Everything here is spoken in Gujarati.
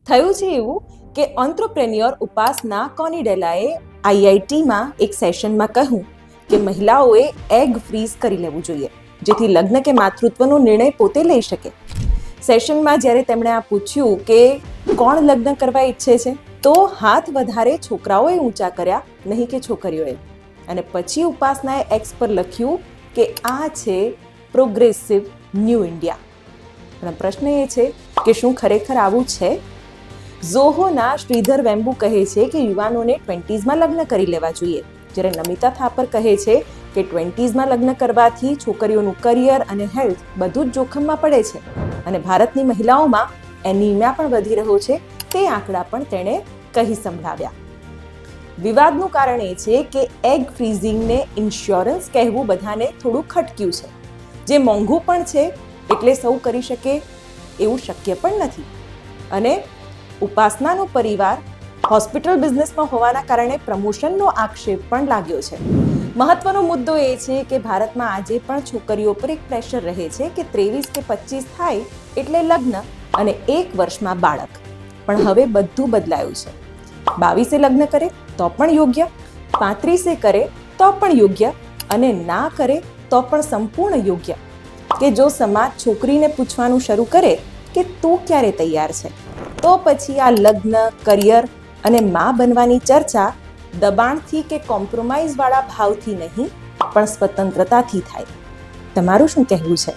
થયું છે એવું કે એન્ટરપ્રેન્યોર ઉપાસના કોનિડેલાએ આઈઆઈટીમાં એક સેશનમાં કહ્યું કે મહિલાઓએ એગ ફ્રીઝ કરી લેવું જોઈએ, જેથી લગ્ન કે માતૃત્વનો નિર્ણય પોતે લઈ શકે. સેશનમાં જ્યારે તેમણે આ પૂછ્યું કે કોણ લગ્ન કરવા ઈચ્છે છે, તો હાથ વધારે છોકરાઓએ ઊંચા કર્યા, નહીં કે છોકરીઓએ. અને પછી ઉપાસનાએ એક્સ પર લખ્યું કે આ છે પ્રોગ્રેસિવ ન્યૂ ઇન્ડિયા. પણ પ્રશ્ન એ છે કે શું ખરેખર આવું છે? ઝોહોના શ્રીધર વેમ્બુ કહે છે કે યુવાનોને 20s લગ્ન કરી લેવા જોઈએ, જ્યારે નમિતા થાપર કહે છે કે 20s લગ્ન કરવાથી છોકરીઓનું કરિયર અને હેલ્થ બધું જ જોખમમાં પડે છે. અને ભારતની મહિલાઓમાં એનિમિયા પણ વધી રહ્યો છે, તે આંકડા પણ તેણે કહી સંભળાવ્યા. વિવાદનું કારણ એ છે કે એગ ફ્રીઝિંગને ઇન્સ્યોરન્સ કહેવું બધાને થોડું ખટક્યું છે, જે મોંઘું પણ છે, એટલે સૌ કરી શકે એવું શક્ય પણ નથી. અને ઉપાસનાનો પરિવાર હોસ્પિટલ બિઝનેસમાં હોવાના કારણે પ્રમોશનનો આક્ષેપ પણ લાગ્યો છે. મહત્વનો મુદ્દો એ છે કે ભારતમાં આજે પણ છોકરીઓ પર એક પ્રેશર રહે છે કે 23 કે 25 થાય એટલે લગ્ન અને 1 વર્ષમાં બાળક. પણ હવે બધું બદલાયું છે. 22 લગ્ન કરે તો પણ યોગ્ય, 35 કરે તો પણ યોગ્ય, અને ના કરે તો પણ સંપૂર્ણ યોગ્ય. કે જો સમાજ છોકરીને પૂછવાનું શરૂ કરે કે તું ક્યારે તૈયાર છે, તો પછી આ લગ્ન, કરિયર અને માં બનવાની ચર્ચા દબાણથી કે કોમ્પ્રોમાઇઝવાળા ભાવથી નહીં, પણ સ્વતંત્રતાથી થાય. તમારું શું કહેવું છે?